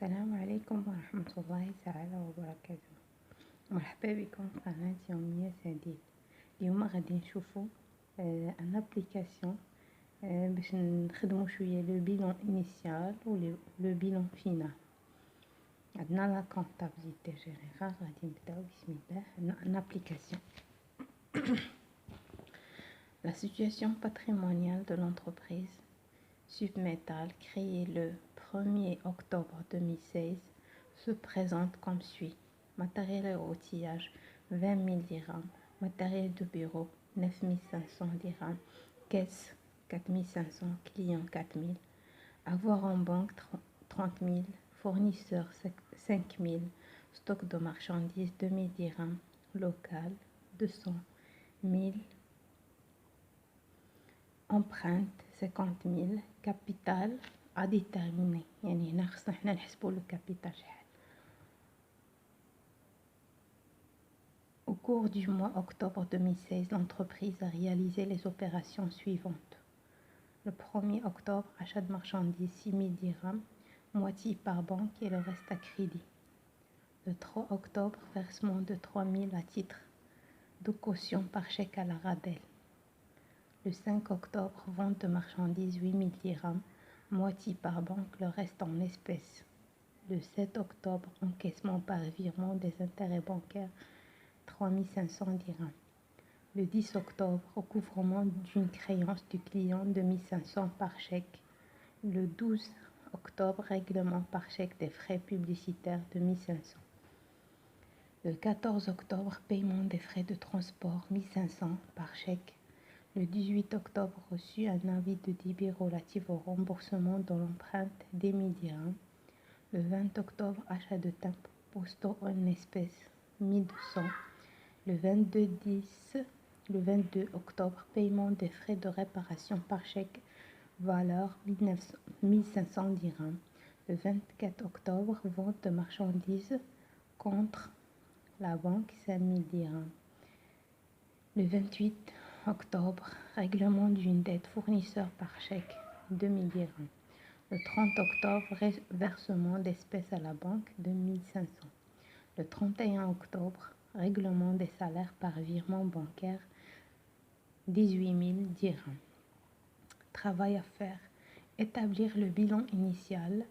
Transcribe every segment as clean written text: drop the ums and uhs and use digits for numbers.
السلام عليكم ورحمة الله تعالى وبركاته. مرحبا بكم في قناة يومية سعيدة. اليوم غادي نشوفوا ان ابليكاسيون باش نخدموا شويه لو بيلون انيسيال و لو بيلون فينال. عندنا لا كونطابيليتي جينيرال. غادي نبداو بسم الله. عندنا ان ابليكاسيون la situation patrimoniale de l'entreprise Submetal, créée le 1er octobre 2016, se présente comme suit. Matériel et outillage 20 000 dirhams, matériel de bureau 9 500 dirhams, caisse 4 500, client 4 000, avoir en banque 30 000, fournisseur 5 000, stock de marchandises 2 000 dirhams, local 200 000, empreinte 50 000, capital à déterminer. يعني هنا خصنا حنا نحسبوا لو كابيتال شحال. Au cours du mois octobre 2016, l'entreprise a réalisé les opérations suivantes. Le 1er octobre, achat de marchandises 6 000 dirhams, moitié par banque et le reste à crédit. Le 3 octobre, versement de 3 000 à titre de caution par chèque à la Radel. Le 5 octobre, vente de marchandises 8 000 dirhams, moitié par banque, le reste en espèces. Le 7 octobre, encaissement par virement des intérêts bancaires 3 500 dirhams. Le 10 octobre, recouvrement d'une créance du client de 1 500 par chèque. Le 12 octobre, règlement par chèque des frais publicitaires de 1 500. Le 14 octobre, paiement des frais de transport 1 500 par chèque. Le 18 octobre, reçu un avis de débit relatif au remboursement de l'empreinte des 1 000 dirhams. Le 20 octobre, achat de timbres postaux en espèces 1 200. Le 22 octobre, paiement des frais de réparation par chèque, valeur 1 500 dirhams. Le 24 octobre, vente de marchandises contre la banque 5 000 dirhams. Le 28 octobre, règlement d'une dette fournisseur par chèque 2 000 dirhams. Le 30 octobre, versement d'espèces à la banque de 1 500. Le 31 octobre, règlement des salaires par virement bancaire 18 000 dirhams. Travail à faire: établir le bilan initial,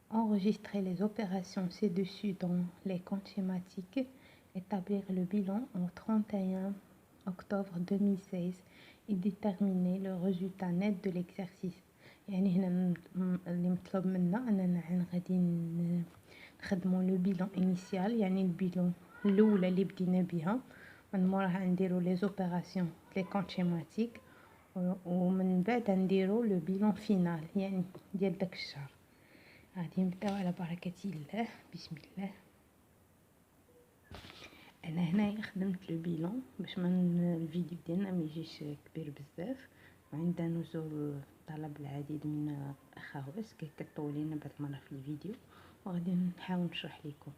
enregistrer les opérations ci-dessus dans les comptes schématiques, établir le bilan au 31 octobre 2016 et déterminer le résultat net de l'exercice. يعني هنا اللي مطلوب منا اننا غادي نخدموا لو بيلون انيسيال، يعني البيلون الاولى اللي بدينا بها، من موراها نديروا لي زوبيراسيون لي كونط شيماتيك، ومن بعد نديروا لو بيلون فينال يعني ديال داك الشهر. غادي نبداو على بركه الله. بسم الله. انا هنايا خدمت لو بيلون باش الفيديو ديالنا ما يجيش كبير بزاف، وعندنا نزول طلب العديد من الاخوات كتطول لينا بعض المرات في الفيديو، وغادي نحاول نشرح لكم.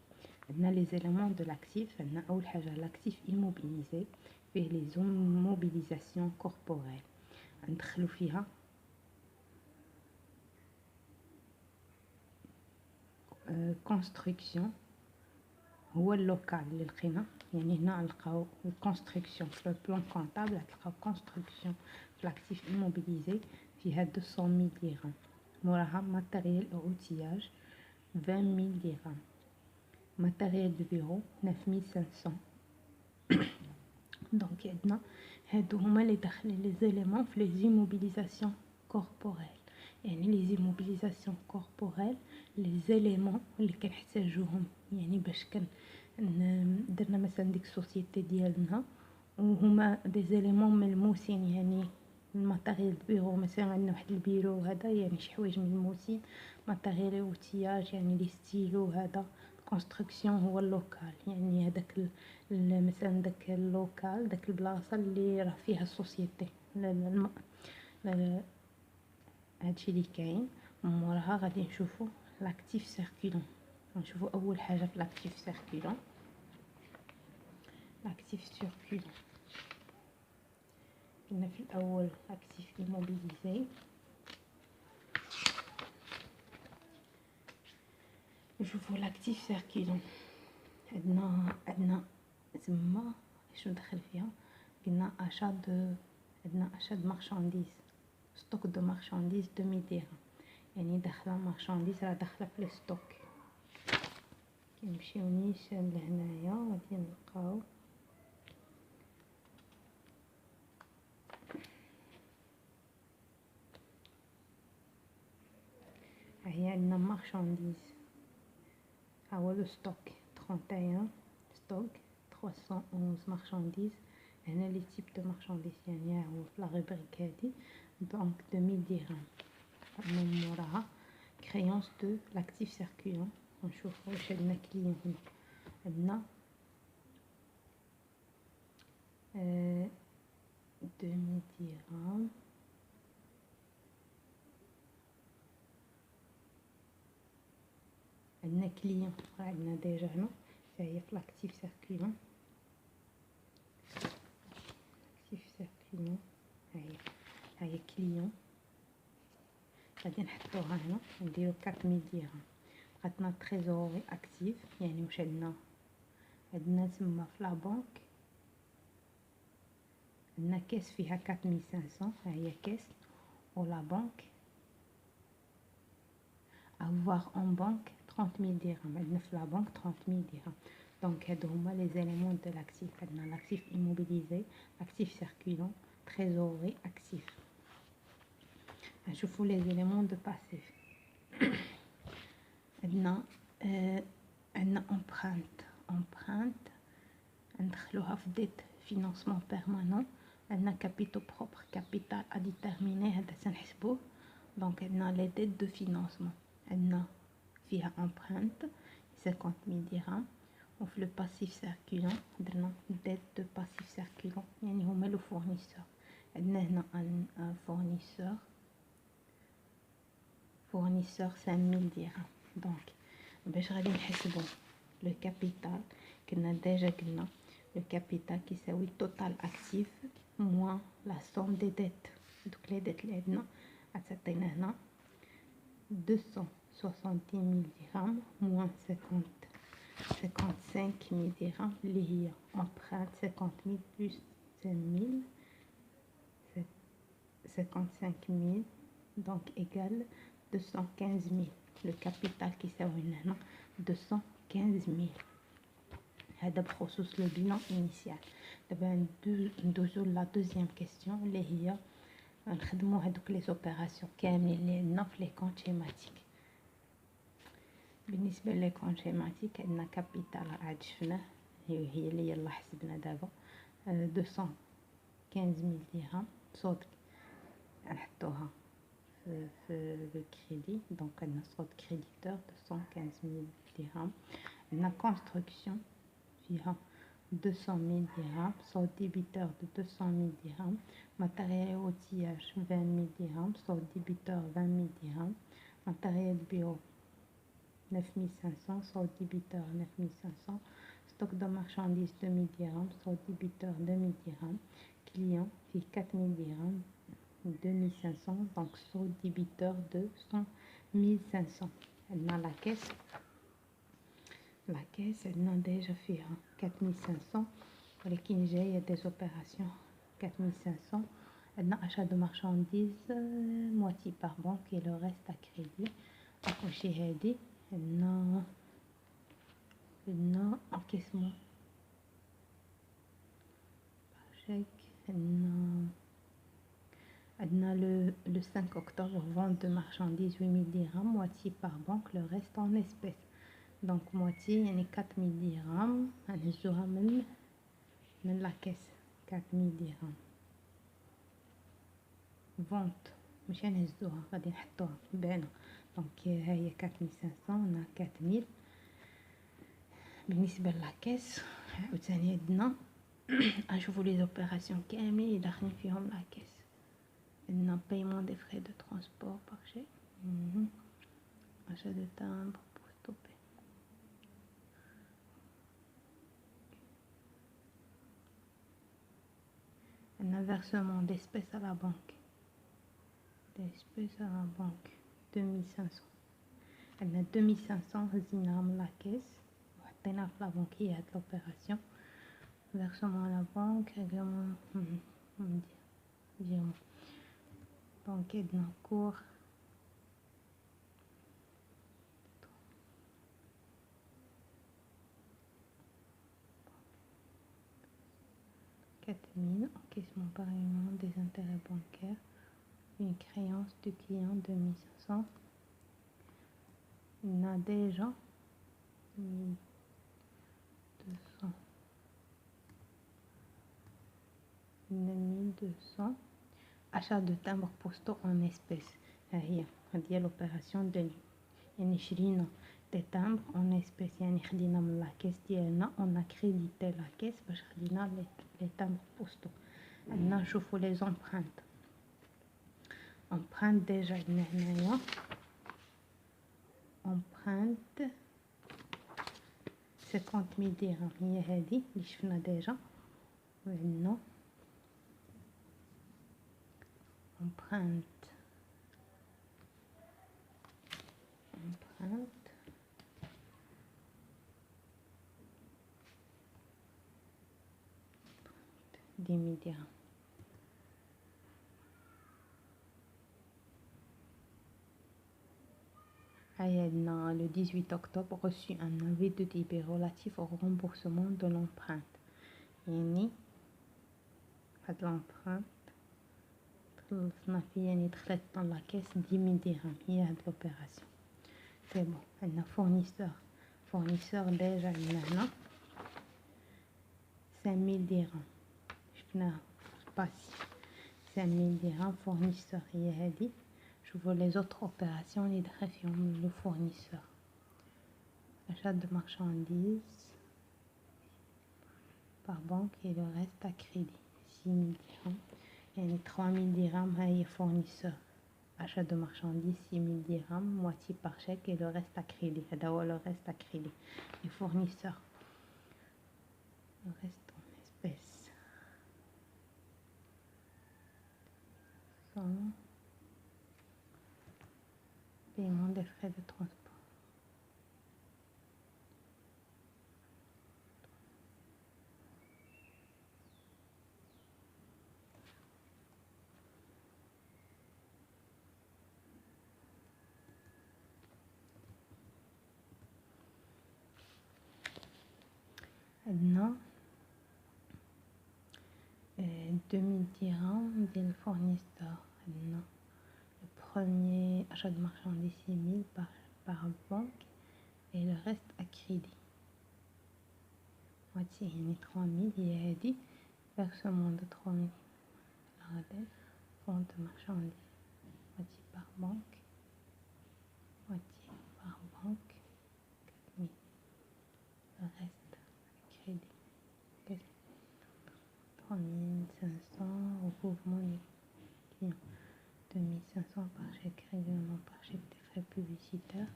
عندنا لي زيليمون دو لاكتيف. عندنا اول حاجه لاكتيف ايموبيليزي، فيه لي زوموبيليزاسيون كوربوريل. ندخلوا فيها كونستركسيون، هو اللوكال اللي لقينا. يعني هنا نلقاو الكونستركسيون في لو بلان كونطابل، تلقاو كونستركسيون في لاكتيف ايموبيليزي فيها 200 000 درهم. موراها ماتيريال او اوتياج 20 000 درهم. ماتيريال دو بيرو 9 500. دونك عندنا هادو هما اللي داخلين لي زيليمون في لي زيموبيليزاسيون كوربوريل. يعني لي زيموبيليزاسيون كوربوريل لي زيليمون اللي كنحتاجوهم، يعني باش درنا مثلا ديك السوسيتي ديالنا، وهما دي زيليمون ملموسين. يعني الماتيريال دو بيرو مثلا عندنا واحد البيرو هذا، يعني شي حوايج ملموسين. ماتيريال اوتياج يعني لي ستيلو هذا. كونستركسيون هو اللوكال، يعني هذاك مثلا داك اللوكال، داك البلاصه اللي راه فيها السوسيتي. هادشي اللي كاين. موراها غادي نشوفوا لاكتيف سيركولون. نشوفوا اول حاجه في لاكتيف سيركولون. لاكتيف سيركولون قلنا في الاول لاكتيف ايموبيليزي. نشوفوا لاكتيف سيركيلون. عندنا تما شنو دخل فيها، قلنا عندنا اشا دو مارشانديز، ستوك دو مارشانديز 2000 درهم، يعني داخله مارشانديز راه داخله في الستوك. كنمشيو نيشان لهنايا غادي نلقاو هي عندنا مارشانديز، ها هو لو ستوك 31 ستوك 311 مارشانديز. هنا لي تيب دو مارشانديز، يعني ها هو في لا روبريك هادي دونك 2000 درهم. من موراها كريونس دو لاكتيف سيركيلون، نشوفو واش عندنا كليون هنا. عندنا 2000 درهم، عندنا كليون راه عندنا ديجا هنا، هي في لاكتيف سيركيلون. لاكتيف سيركيلون هاهي كليون، غادي نحطوها هنا نديرو 4000 درهم. بقاتنا تريزوري اكتيف، يعني واش عندنا تما في لا بنك عندنا كاس فيها 4500، ها هي كاس و لا بنك avoir en banque 30000 درهم. عندنا في لا بنك 30000 درهم. دونك هادو هما لي زيليمون دو لاكتيف. عندنا لاكتيف immobilisé، لاكتيف سيركيلون، تريزوري اكتيف. نشوفوا لي زيليمون دو باسيف. عندنا امبرانت ندخلوها في ديت فينانسمون بيرمانون. عندنا كابيتو بروبر، كابيتال ا ديتيرميني، هذا تنحسبوه. دونك عندنا لي ديت دو فينانسمون، عندنا فيها امبرانت 50000 درهم، وفي لو باسيف سيركيلون درنا ديت دو باسيف سيركيلون، يعني هما لو فورنيسور. عندنا هنا ان فورنيسور 5000 درهم. دونك باش غادي نحسبوا لو كابيتال، كنا ديجا قلنا لو كابيتال كيساوي توتال اكتيف موان لا سوم دي ديت. دوك لي ديت اللي عندنا غتعطينا هنا 260000 درهم موان 55000 درهم اللي هي امبرانت 50000 بلس 5000 55000 دونك ايكال 215000. لو كابيتال كيساوي لنا هنا 215000. هذا بخصوص لو بيلان انيسيال. دابا ندوزو لا دوزيام كيسيون اللي هي نخدمو هذوك لي زوبيراسيون كاملين اللي عندنا في لي كونط شيماتيك. بالنسبه لي كونط شيماتيك عندنا كابيتال عاد شفناه، هي اللي يلا حسبنا دابا 215000 درهم. صوت نحطوها في لو كريدي، دونك عندنا صوت كريديتور 215000 درهم. عندنا كونستركسيون فيها 200000 درهم، صوت ديبيتور دو 200000 درهم، ماتيريال اوتياج 20000 درهم، صوت ديبيتور 20000 درهم، ماتيريال بيرو 9500، صوت ديبيتور 9500، ستوك دو مارشانديز 2000 درهم، صوت ديبيتور 2000 درهم، كليون فيه 4000 درهم 2500، دونك صوت ديبيتور 1500. عندنا لا كاس عندنا ديجا فيها 4500، ولكن جايه دي زوبيراسيون 4500. عندنا اشا دو مارشانديز موتي بار بنك et le reste à crédit. ماشي هادي عندنا انكيسمون شيك. عندنا le 5 octobre vente de marchandises 8000 dirhams moitié par banque, le reste en espèces. Donc moitié يعني 4000 درهم غنهزوها من لا كاس 4000 درهم. فونت ماشي نهزوها، غادي نحطوها باينه. دونك ها هي 4500 هنا 4000. بالنسبه لاكاس عاوتاني عندنا نشوفوا لي زوبيراسيون كاملين اللي داخلين فيهم لاكاس. عندنا بايمون دي فري دو ترونسبور بار شيء، achat de timbre pour stopper. Un versement d'espèces à la banque. D'espèces à la banque 2500. عندنا 2500 هزيناها من لا كيس وحطيناها في لابونكية هاد لوبيراسيون. فيرسمون لا بنك ريغلومون نديرو بنك عندنا كور 4000, encaissement par paiement des intérêts bancaires, une créance du client de 1500. On a déjà 1200. 1200. Achat de timbres postaux en espèces. هي l'opération de nuit. يعني شرينا des timbres en espèces. يعني خدينا من la caisse ديالنا on a crédité la caisse باش خدينا les timbres postaux. عندنا نشوفوا les empreintes. empreinte déjà عندنا هنايا empreinte 50,000 درهم هي هذه اللي شفنا ديجا. وعندنا empreinte 10,000 درهم. Le 18 octobre, reçu un avis de débit relatif au remboursement de l'empreinte. يعني هاد l'empreinte خلصنا فيه يعني دخلت dans la caisse 10,000 درهم هي هاد l'opération. C'est bon. عندنا fournisseur déjà عندنا هنا 5,000 درهم شفناها باسي 5,000 درهم fournisseur هي هادي. شوفوا les autres opérations اللي دخل فيهم le fournisseur. Achat de marchandises par banque et le reste à crédit 6,000 درهم يعني 3,000 درهم هاي fournisseur. Achat de marchandises 6,000 dirhams, moitié par chèque et le reste à crédit. Le reste à crédit. Les fournisseurs. Le reste en espèces. Sans paiement des frais de transport. عندنا 2000 dirhams ديال الفورنيسور. عندنا le premier achat de marchandises 6,000 par banque et le reste à crédit moitié يعني 3,000 هي هادي. versement de 3,000 vente de marchandises moitié par banque moitié par banque 4,000 le reste à crédit 3,500. Recouvrement des clients 2,500 par chèque, règlement par chèque des frais publicitaires,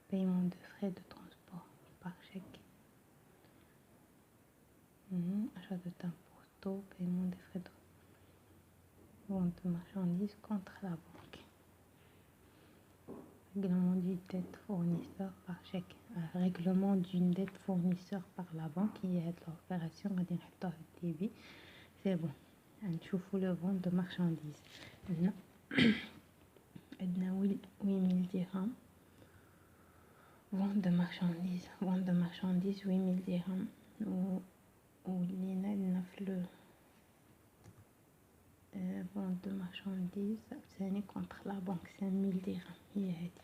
paiement de frais de transport par chèque, achat de timbres postaux, paiement des frais de vente de marchandises contre la banque, règlement d'une dette fournisseur par chèque. Un règlement d'une dette fournisseur par la banque qui est l'opération à directeur de débit. C'est bon. نشوفوا le vente de marchandises. عندنا 8,000 dirhams. Vente de marchandises 8,000 dirhams. ولينا لنا في vente de marchandises ثاني contre la banque 5,000 dirhams هي هادي.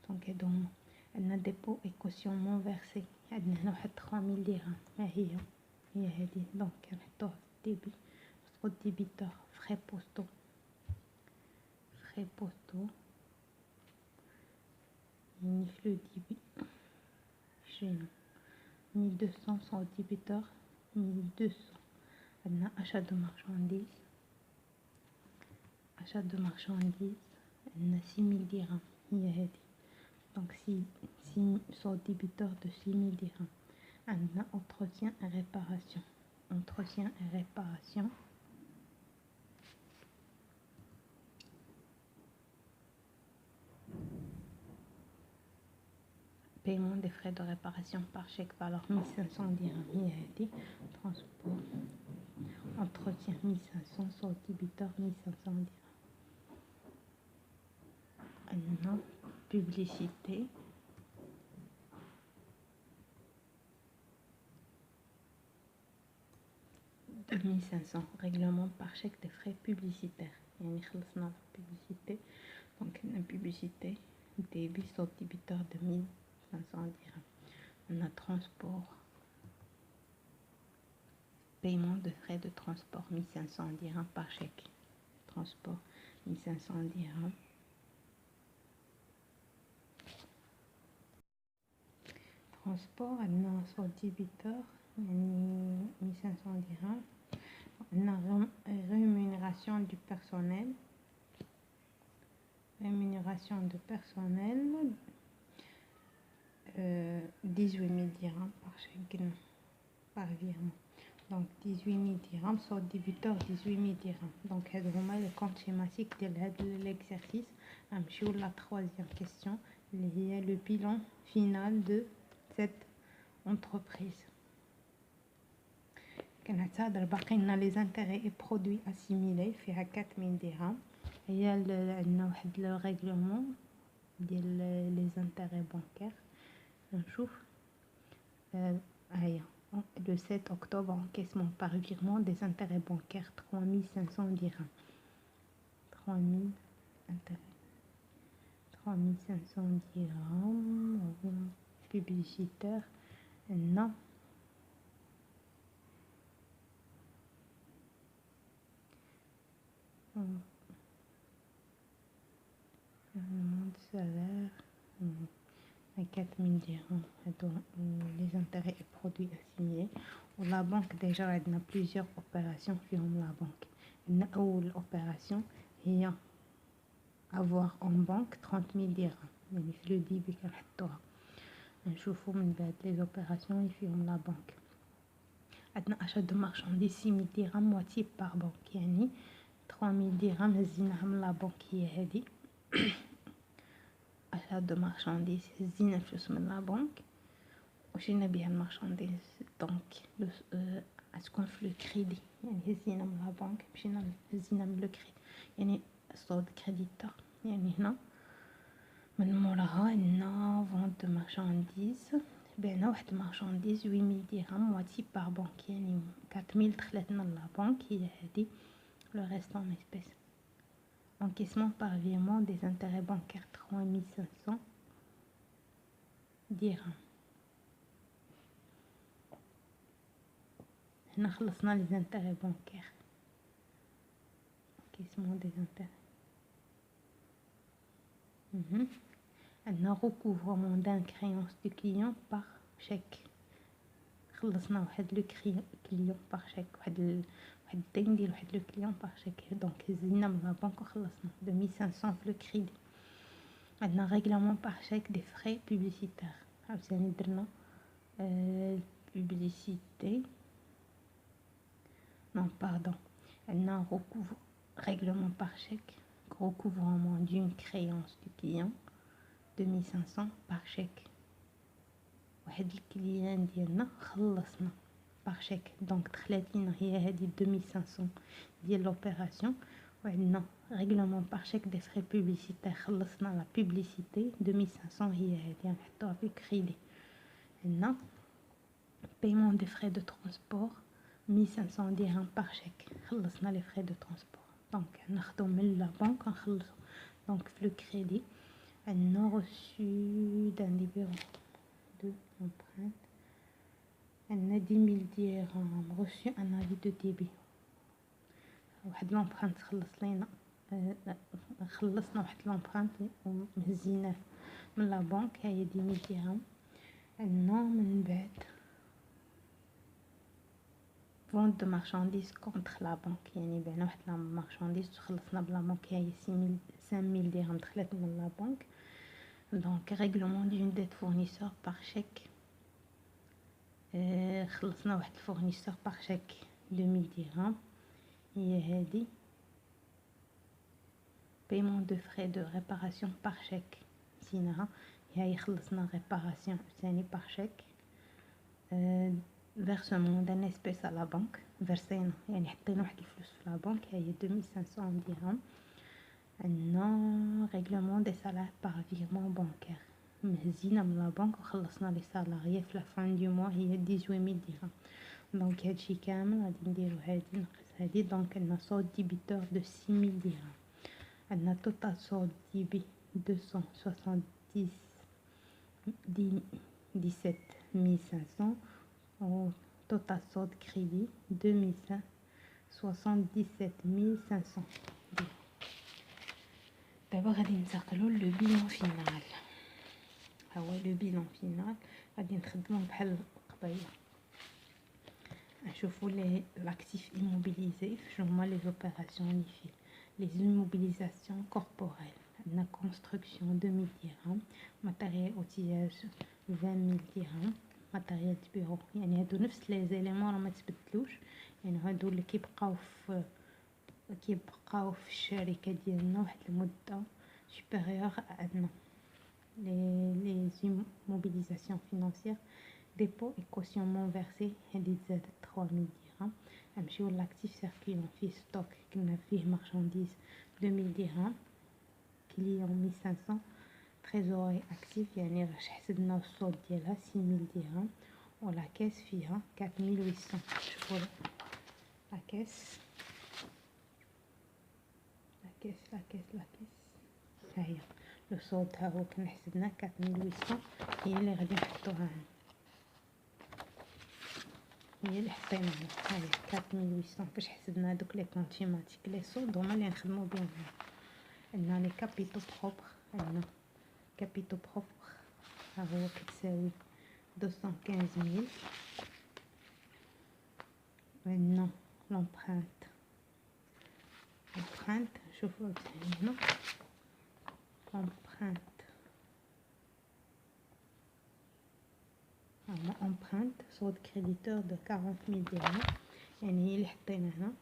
دونك هادو هما. عندنا dépôt et cautionnement versé. عندنا هنا واحد 3,000 درهم ها هي هادي. دونك كنحطوها في الديبي. au débiteur frais postaux يعني في le débit شرينا 1,200 sans débiteur 1,200. عندنا achat de marchandises عندنا 6,000 درهم هي هادي. دونك 6 sans débiteur de 6,000 درهم. عندنا entretien et réparation paiement des frais de réparation par chèque valeur 1500 dirhams هي هذه transport entretien 1500 صوت débiteur 1500 dirhams عندنا publicité 2500 règlement par chèque des frais publicitaires يعني خلصنا publicité donc la publicité débit صوت débiteur de 1500 dirhams on a transport paiement de frais de transport 1500 dirhams par chèque transport 1500 dirhams transport عندنا صوت débiteur يعني 1500 dirhams on a rémunération du personnel 18 000 dirhams par chèque par virement donc 18 000 dirhams sur débiteur 18 000 dirhams donc هادو هما les comptes schématiques ديال هاد l'exercice نمشيو la troisième question اللي هي le bilan final de cette entreprise كنعتذر باقي لنا les intérêts et produits assimilés فيها 4000 درهم هي عندنا واحد لو ريغلومون ديال les intérêts bancaires نشوف هيا le 7 octobre encaissement par virement des intérêts bancaires 3500 dirhams 3000 intérêts 3500 dirhams publicitaire non de salaire à 4000 dirhams les intérêts et produits assimilés ولا banque déjà عندنا plusieurs opérations فيهم la banque أول opération هي avoir en banque 30 000 dirhams يعني في le débit كنحطوها نشوفوا من بعد les opérations اللي فيهم la banque عندنا achat de marchandises 6 000 dirhams moitié par banque يعني 3 000 dirhams هزيناها من la banque هي هذه achat de marchandises هزينا فلوس من la banque وشرينا بها المارشانديز دونك تكون في لو كريدي يعني هزينا من لا بنك مشينا هزينا من لو كريدي يعني صوت كريديتا يعني هنا من موراها عندنا فونت دو مارشانديز بعنا واحد المارشانديز 8000 درهم مواتي بار بنك يعني 4000 دخلت من لا بنك هي هادي لو ريست ان اسبيس encaissement par virement des intérêts bancaires 3500 dirhams هنا خلصنا les intérêts bancaires encaissement des intérêts عندنا recouvrement d'un créance du client par chèque خلصنا واحد لو كليون par chèque واحد الدين ديال واحد لو كليون par chèque دونك هزينا من لا بنك وخلصنا 2500 في لو كريدي عندنا règlement par chèque des frais publicitaires عاوتاني درنا publicité non pardon عندنا règlement par chèque recouvrement d'une créance du client 2500 par chèque واحد الكليان ديالنا خلصنا par chèque دونك دخلت لينا هي هذه 2500 ديال لوبيراسيون وعندنا règlement par chèque des frais publicitaires خلصنا لا بوبليسيتي 2500 هي هذه نحطوها في كريدي عندنا paiement des frais de transport 1500 dirhams par chèque خلصنا les frais de transport دونك ناخذو من لا بنك نخلصو دونك في لو كريدي عندنا reçu d'un libéral de l'empreinte عندنا 10000 dirhams reçu un avis de débit واحد لومبرانت خلص لينا خلصنا واحد لومبرانت ومهزيناه من لا بنك هي 10000 درهم عندنا من بعد vente de marchandises contre la banque يعني بعنا واحد لا مارشانديز وخلصنا بلا بنك هي 5000 درهم دخلت من لا بنك دونك règlement d'une dette fournisseur par chèque خلصنا واحد الفورنيسور par chèque 2000 درهم هي هادي paiement de frais de réparation par chèque نسيناها هاي خلصنا ريباراسيون ثاني بار شيك. فيرسمون دان اسبيس على بنك، فيرسينا يعني حطينا واحد الفلوس في لا بنك، هي 2500 درهم. عندنا ريغلومون دي سالار بار فيرمون بانكير، مهزينا من لا بنك وخلصنا لي سالاريي في لا فان دو موا، هي 18000 درهم. دونك هادشي كامل غادي نديرو هادي ناقص هادي، دونك عندنا صوت ديبيتور دو 6000 درهم. عندنا توتال صوت ديبي 277 500 و توتال صوت كريدي 277500 درهم. دابا غادي ننتقلوا لو بيلون فينال. ها هو لو بيلون فينال، غادي نخدمو بحال قبيله. نشوفوا لي لاكتيف ايموبيليزي شنو هما لي زوبيراسيون اللي فيه. لي ايموبيليزاسيون كوربوريل عندنا كونستركسيون 2000 درهم، ماتيريال اوتياج 20000 درهم، ماتيريال دو بيرو. يعني هادو نفس لي زيليمون راه ما تبدلوش، يعني هادو اللي كيبقاو في الشركه ديالنا واحد المده سوبيريور. عندنا لي موبيليزاسيون فينانسيير ديبو اي كوسيونمون فيرسي، هادي تزادت 3000 درهم. نمشيو لاكتيف سيركيلون فيه ستوك، كنا فيه مارشانديز 2000 درهم، كليون 1500، تريزوري اكتيف يعني راش حسبنا الصوت ديالها 6000 درهم، ولا كاس فيها 4800. شوفوا لا كاس ها هي لو صوت، ها هو كنا حسبنا 4800، هي اللي غادي نحطوها هنا، هي اللي حطيناها. ها هي 4800 فاش حسبنا دوك لي كونتيماتيك لي صوت هما اللي نخدمو بهم هنا. عندنا لي كابيتو بروبر، عندنا كابيتو بروبر ها هو كتساوي 215000. عندنا لومبرانت شوفوا هنا لومبرانت، عندنا امبرانت صوت كريديتور دو 40000 درهم، يعني هي اللي حطينا هنا.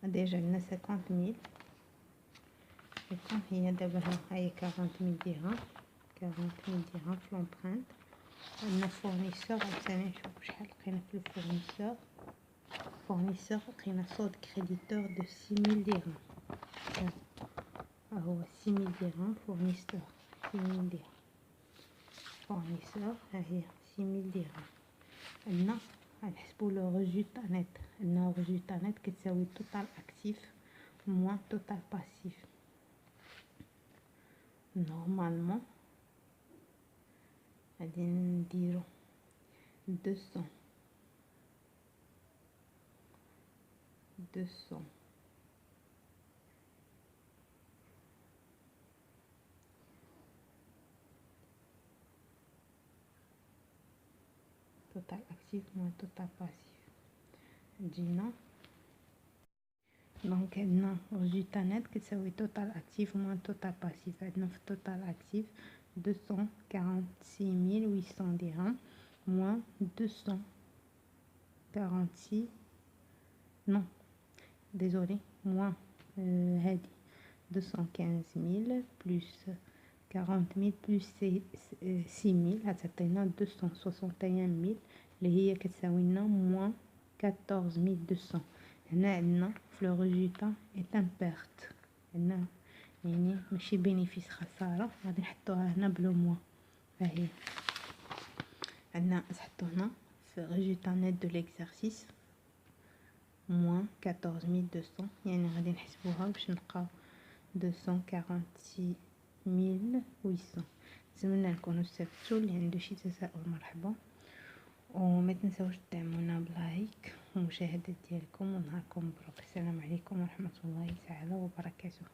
ديجا عندنا 50000 هي دابا هنا هاي 40000 درهم، 40000 درهم في لومبرانت. عندنا فورنيسور عاوتاني نشوفو شحال لقينا في الفورنيسور. فورنيسور لقينا صوت كريديتور دو 6000 درهم، ها هو 6000 درهم فورنيسور، 6000 درهم فورنيسور، ها هي 6000 درهم. عندنا غنحسبو لو ريزولتا نت، عندنا ريزولتا نت كتساوي توتال اكتيف موان توتال باسيف. نورمالمون غادي نديرو 200 توتال اكتيف موان توتال باسيف. جينا دونك عندنا ريزولتا نت كتساوي توتال اكتيف موان توتال باسيف. عندنا في التوتال اكتيف 246800 درهم موان 246 non désolé moins هادي 215000 plus 40000 plus 6000 غتعطينا 261000 اللي هي كتساوي لنا موان 14200. هنا عندنا في لو ريزولتا ايتان بيرت، هنا يعني ماشي بينيفيس خساره، غادي نحطوها هنا بلو موان. ها هي عندنا نحطو هنا في ريزولتا نت دو ليكزارسيس موان 14200، يعني غادي نحسبوها باش نلقاو 246800. نتمنى نكونوا استفدتوا. اللي عنده شي تساؤل مرحبا، وما تنساوش تدعمونا بلايك ومشاهدة ديالكم، ونهاركم مبروك. السلام عليكم ورحمة الله تعالى وبركاته.